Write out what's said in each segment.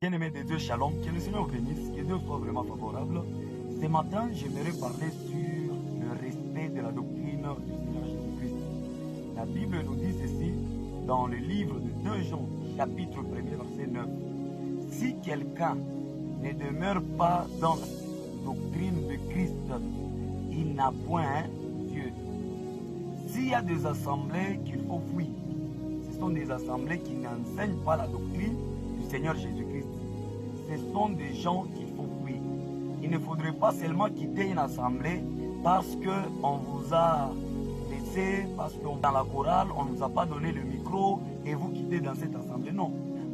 Bien-aimés de Dieu, shalom, que le Seigneur bénisse, que Dieu soit vraiment favorable. Ce matin, j'aimerais parler sur le respect de la doctrine du Seigneur Jésus-Christ. La Bible nous dit ceci dans le livre de 2 Jean, chapitre 1er, verset 9. Si quelqu'un ne demeure pas dans la doctrine de Christ, il n'a point Dieu. S'il y a des assemblées qu'il faut fuir, ce sont des assemblées qui n'enseignent pas la doctrine du Seigneur Jésus-Christ. Ce sont des gens qu'il faut fuir. Il ne faudrait pas seulement quitter une assemblée parce qu'on vous a laissé, parce que dans la chorale, on ne nous a pas donné le micro et vous quittez dans cette assemblée. Non,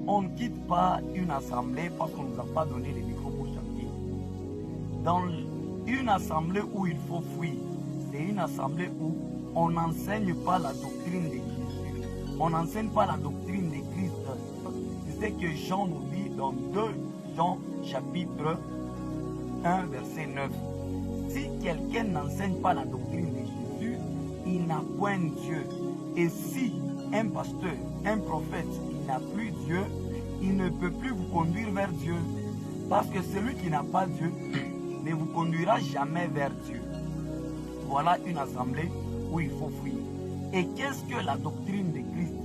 on ne quitte pas une assemblée parce qu'on ne nous a pas donné le micro pour chanter. Dans une assemblée où il faut fuir, c'est une assemblée où on n'enseigne pas la doctrine de Jésus. On n'enseigne pas la doctrine de Christ. C'est ce que Jean nous dit dans 2 Jean chapitre 1 verset 9. Si quelqu'un n'enseigne pas la doctrine de Jésus, il n'a point Dieu. Et si un pasteur, un prophète, il n'a plus Dieu, il ne peut plus vous conduire vers Dieu. Parce que celui qui n'a pas Dieu ne vous conduira jamais vers Dieu. Voilà une assemblée où il faut fuir. Et qu'est-ce que la doctrine de Christ?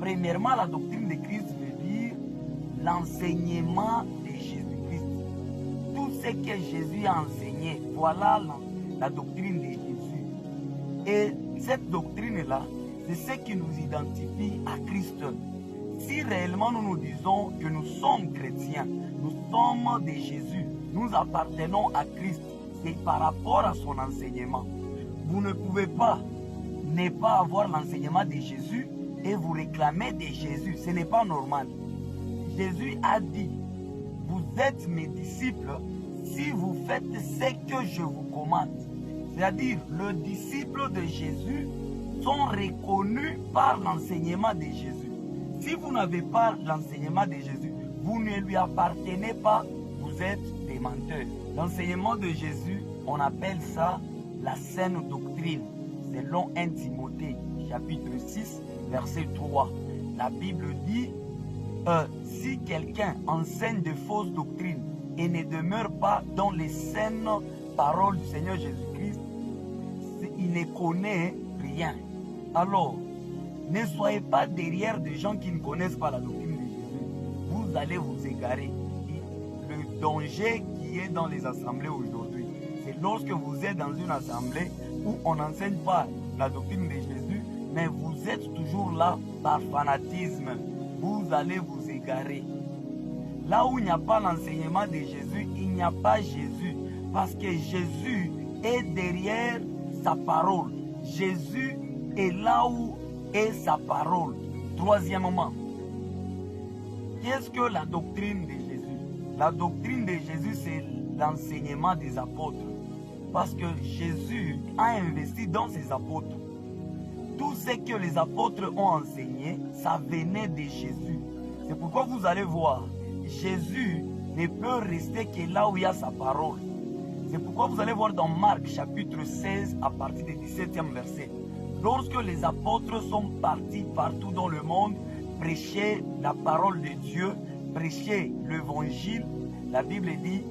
Premièrement, la doctrine de Christ veut dire l'enseignement de Jésus-Christ. Tout ce que Jésus a enseigné, voilà la doctrine de Jésus. Et cette doctrine-là, c'est ce qui nous identifie à Christ. Si réellement nous nous disons que nous sommes chrétiens, nous sommes de Jésus, nous appartenons à Christ, c'est par rapport à son enseignement. Vous ne pouvez pas ne pas avoir l'enseignement de Jésus et vous réclamer de Jésus. Ce n'est pas normal. Jésus a dit, vous êtes mes disciples si vous faites ce que je vous commande. C'est-à-dire, les disciples de Jésus sont reconnus par l'enseignement de Jésus. Si vous n'avez pas l'enseignement de Jésus, vous ne lui appartenez pas, vous êtes des menteurs. L'enseignement de Jésus, on appelle ça la saine doctrine, selon 1 Timothée, chapitre 6, verset 3. La Bible dit, si quelqu'un enseigne de fausses doctrines et ne demeure pas dans les saines paroles du Seigneur Jésus-Christ, il ne connaît rien. Alors, ne soyez pas derrière des gens qui ne connaissent pas la doctrine de Jésus. Vous allez vous égarer. Le danger qui est dans les assemblées aujourd'hui, c'est lorsque vous êtes dans une assemblée où on n'enseigne pas la doctrine de Jésus, mais vous êtes toujours là par fanatisme. Vous allez vous égarer. Là où il n'y a pas l'enseignement de Jésus, il n'y a pas Jésus. Parce que Jésus est derrière sa parole. Jésus est là où est sa parole. Troisièmement, qu'est-ce que la doctrine de Jésus? La doctrine de Jésus, c'est l'enseignement des apôtres. Parce que Jésus a investi dans ses apôtres. Tout ce que les apôtres ont enseigné, ça venait de Jésus. C'est pourquoi vous allez voir, Jésus ne peut rester que là où il y a sa parole. C'est pourquoi vous allez voir dans Marc chapitre 16 à partir du 17e verset. Lorsque les apôtres sont partis partout dans le monde, prêcher la parole de Dieu, prêcher l'évangile, la Bible dit,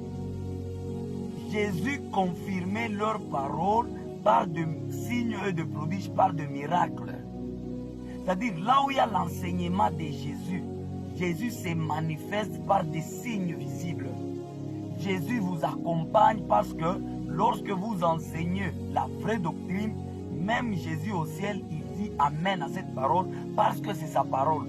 Jésus confirmait leurs paroles par de signes et de prodiges, par de miracles. C'est-à-dire, là où il y a l'enseignement de Jésus, Jésus se manifeste par des signes visibles. Jésus vous accompagne parce que lorsque vous enseignez la vraie doctrine, même Jésus au ciel, il dit Amen à cette parole parce que c'est sa parole.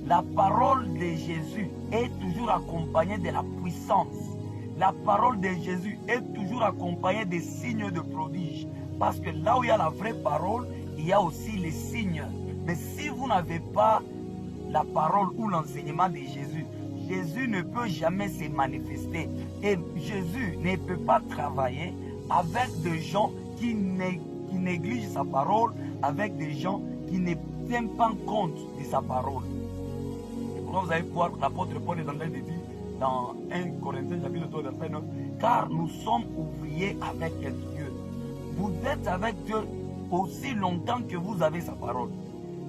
La parole de Jésus est toujours accompagnée de la puissance. La parole de Jésus est toujours accompagnée des signes de prodiges. Parce que là où il y a la vraie parole, il y a aussi les signes. Mais si vous n'avez pas la parole ou l'enseignement de Jésus, Jésus ne peut jamais se manifester. Et Jésus ne peut pas travailler avec des gens qui négligent sa parole, avec des gens qui ne tiennent pas compte de sa parole. Et pourquoi vous allez voir l'apôtre Paul est en train de dire dans 1 Corinthiens chapitre 3 verset 9, car nous sommes ouvriers avec Dieu. Vous êtes avec Dieu aussi longtemps que vous avez sa parole.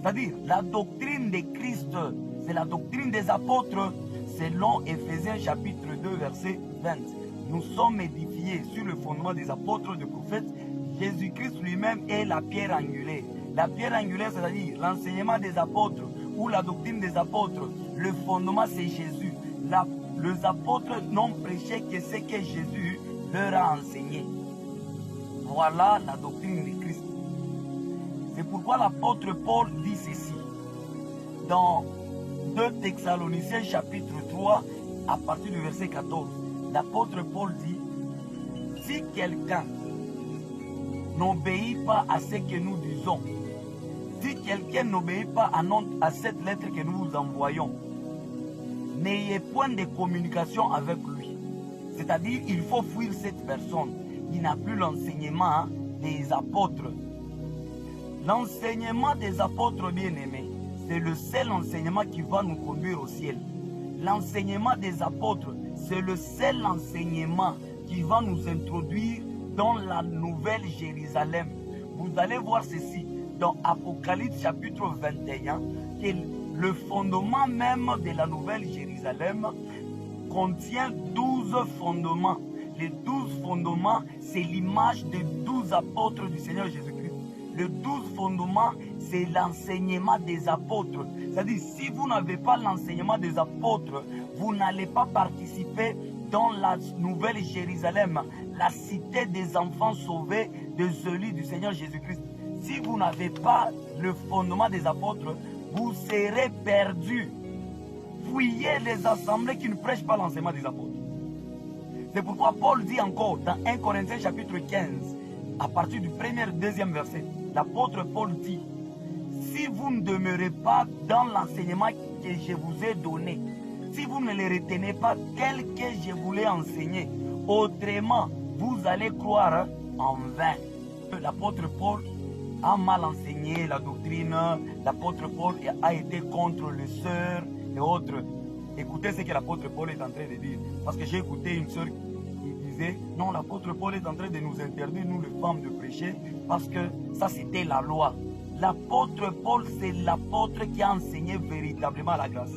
C'est-à-dire, la doctrine de Christ, c'est la doctrine des apôtres, selon Éphésiens chapitre 2, verset 20. Nous sommes édifiés sur le fondement des apôtres, des prophètes. Jésus-Christ lui-même est la pierre angulaire. La pierre angulaire, c'est-à-dire l'enseignement des apôtres ou la doctrine des apôtres. Le fondement, c'est Jésus. Les apôtres n'ont prêché que ce que Jésus leur a enseigné. Voilà la doctrine de Christ. C'est pourquoi l'apôtre Paul dit ceci. Dans 2 Thessaloniciens chapitre 3, à partir du verset 14, l'apôtre Paul dit, si quelqu'un n'obéit pas à ce que nous disons, si quelqu'un n'obéit pas à cette lettre que nous vous envoyons, n'ayez point de communication avec lui. C'est-à-dire, il faut fuir cette personne qui n'a plus l'enseignement des apôtres. L'enseignement des apôtres bien-aimés, c'est le seul enseignement qui va nous conduire au ciel. L'enseignement des apôtres, c'est le seul enseignement qui va nous introduire dans la nouvelle Jérusalem. Vous allez voir ceci dans Apocalypse chapitre 21, que le fondement même de la nouvelle Jérusalem contient 12 fondements. Les 12 fondements, c'est l'image des 12 apôtres du Seigneur Jésus-Christ. Les 12 fondements, c'est l'enseignement des apôtres. C'est-à-dire, si vous n'avez pas l'enseignement des apôtres, vous n'allez pas participer dans la nouvelle Jérusalem, la cité des enfants sauvés de celui du Seigneur Jésus-Christ. Si vous n'avez pas le fondement des apôtres, vous serez perdus. Fuyez les assemblées qui ne prêchent pas l'enseignement des apôtres. C'est pourquoi Paul dit encore dans 1 Corinthiens chapitre 15, à partir du premier et deuxième verset, l'apôtre Paul dit, si vous ne demeurez pas dans l'enseignement que je vous ai donné, si vous ne les retenez pas tel que je vous l'ai enseigné, autrement, vous allez croire en vain. L'apôtre Paul a mal enseigné la doctrine, l'apôtre Paul a été contre les sœurs et autres. Écoutez ce que l'apôtre Paul est en train de dire. Parce que j'ai écouté une sœur qui disait, non, l'apôtre Paul est en train de nous interdire, nous les femmes, de prêcher, parce que ça c'était la loi. L'apôtre Paul, c'est l'apôtre qui a enseigné véritablement la grâce.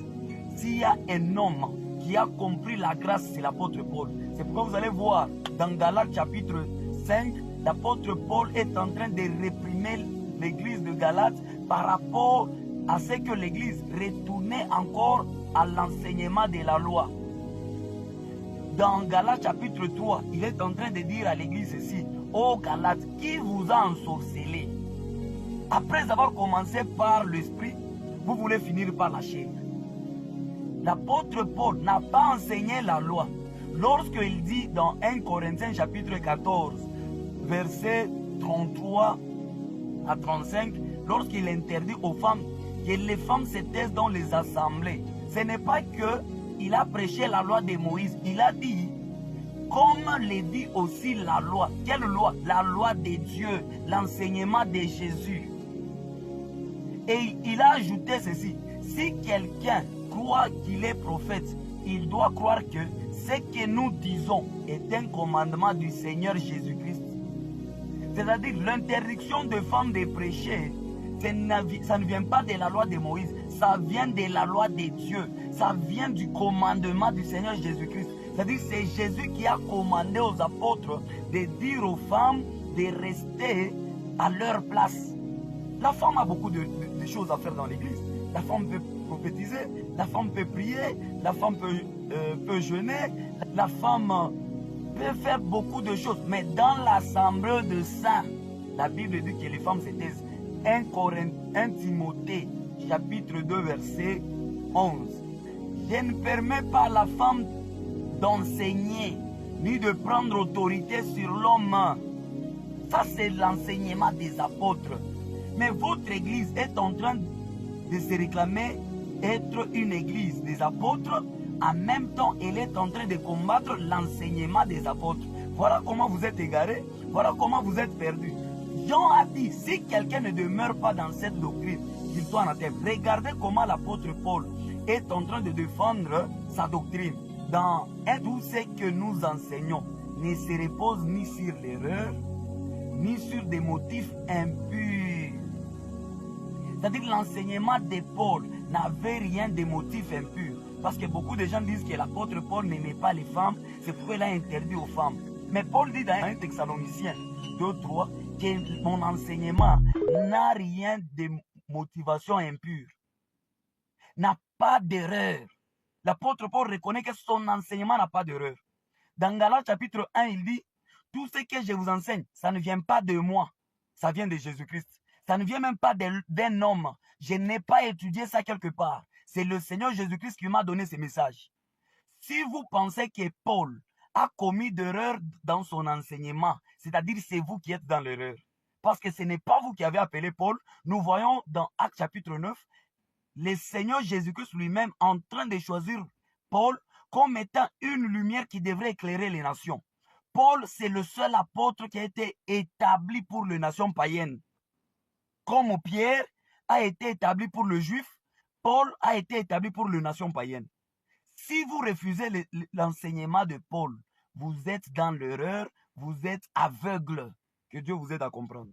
S'il y a un homme qui a compris la grâce, c'est l'apôtre Paul. C'est pourquoi vous allez voir, dans Galates chapitre 5, l'apôtre Paul est en train de réprimer l'église de Galates par rapport à ce que l'église retournait encore à l'enseignement de la loi. Dans Galates chapitre 3, il est en train de dire à l'église ceci, ô Galates, qui vous a ensorcelé? Après avoir commencé par l'esprit, vous voulez finir par la chair. L'apôtre Paul n'a pas enseigné la loi. Lorsqu'il dit dans 1 Corinthiens chapitre 14, verset 33 à 35, lorsqu'il interdit aux femmes que les femmes se taisent dans les assemblées, ce n'est pas qu'il a prêché la loi de Moïse, il a dit, comme le dit aussi la loi. Quelle loi? La loi de Dieu, l'enseignement de Jésus. Et il a ajouté ceci, si quelqu'un croit qu'il est prophète, il doit croire que ce que nous disons est un commandement du Seigneur Jésus-Christ. C'est-à-dire l'interdiction de femmes de prêcher, ça ne vient pas de la loi de Moïse, ça vient de la loi de Dieu, ça vient du commandement du Seigneur Jésus-Christ. C'est-à-dire c'est Jésus qui a commandé aux apôtres de dire aux femmes de rester à leur place. La femme a beaucoup de choses à faire dans l'église. La femme peut prophétiser, la femme peut prier, la femme peut jeûner, la femme peut faire beaucoup de choses. Mais dans l'assemblée de saints, la Bible dit que les femmes se taisent. 1 Timothée, chapitre 2, verset 11. Je ne permets pas à la femme d'enseigner, ni de prendre autorité sur l'homme. Ça, c'est l'enseignement des apôtres. Mais votre église est en train de se réclamer être une église des apôtres. En même temps, elle est en train de combattre l'enseignement des apôtres. Voilà comment vous êtes égarés, voilà comment vous êtes perdus. Jean a dit, si quelqu'un ne demeure pas dans cette doctrine, qu'il soit anathème. Regardez comment l'apôtre Paul est en train de défendre sa doctrine. Dans tout ce que nous enseignons ne se repose ni sur l'erreur, ni sur des motifs impurs. C'est-à-dire que l'enseignement de Paul n'avait rien de motifs impurs. Parce que beaucoup de gens disent que l'apôtre Paul n'aimait pas les femmes, c'est pourquoi il a interdit aux femmes. Mais Paul dit dans 1 Thessaloniciens 2:3 que mon enseignement n'a rien de motivation impure, n'a pas d'erreur. L'apôtre Paul reconnaît que son enseignement n'a pas d'erreur. Dans Galates chapitre 1, il dit, tout ce que je vous enseigne, ça ne vient pas de moi, ça vient de Jésus-Christ. Ça ne vient même pas d'un homme. Je n'ai pas étudié ça quelque part. C'est le Seigneur Jésus-Christ qui m'a donné ces messages. Si vous pensez que Paul a commis d'erreur dans son enseignement, c'est-à-dire c'est vous qui êtes dans l'erreur. Parce que ce n'est pas vous qui avez appelé Paul. Nous voyons dans Actes chapitre 9, le Seigneur Jésus-Christ lui-même en train de choisir Paul comme étant une lumière qui devrait éclairer les nations. Paul, c'est le seul apôtre qui a été établi pour les nations païennes. Comme Pierre a été établi pour le juif, Paul a été établi pour les nations païennes. Si vous refusez l'enseignement de Paul, vous êtes dans l'erreur, vous êtes aveugle. Que Dieu vous aide à comprendre.